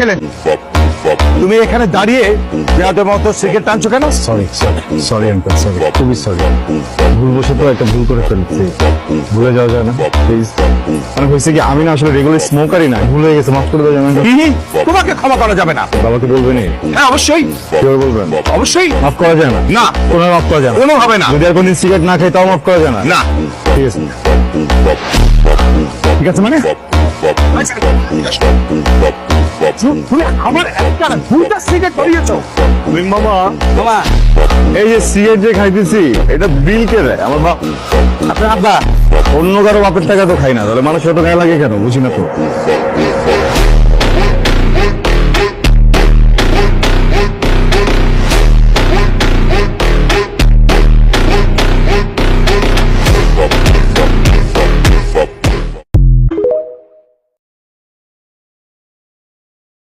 ছেলে তুমি এখানে দাঁড়িয়ে বেয়াদের মতো সিগারেট টানছো কেন? সরি সরি আঙ্কেল, সরি, খুবই সরি। ভুলবশত একটা ভুল করে ফেলছি, ভুলে যাওয়া যায় না প্লিজ। মানে হয়েছে কি, আমি না আসলে রেগুলার স্মোকারই না, ভুল হয়ে গেছে, মাফ করে দেওয়া যাবে না? কি? তোমাকে ক্ষমা করা যাবে না। বাবাকে বলবেনি? হ্যাঁ অবশ্যই, কিভাবে বলবেন? অবশ্যই মাফ করা যায় না? না, কোনো মাফ করা যায় না? কোনো হবে না। যদি আর কোনদিন সিগারেট না খাই তাও মাফ করা যায় না? না। ঠিক আছে, ঠিক আছে। মানে তুমি আমার একটা দুইটা সিগারেট ধরিয়েছো। মামা, বাবা এই যে সিগারেট যে খাইতেছি এটা বিল কে দেয়? আমার বাপ। আপনার আব্বা। অন্য কারো বাপের টাকা তো খাই না, তাহলে মানুষের তো গায়ে লাগে কেন? বুঝি না তো।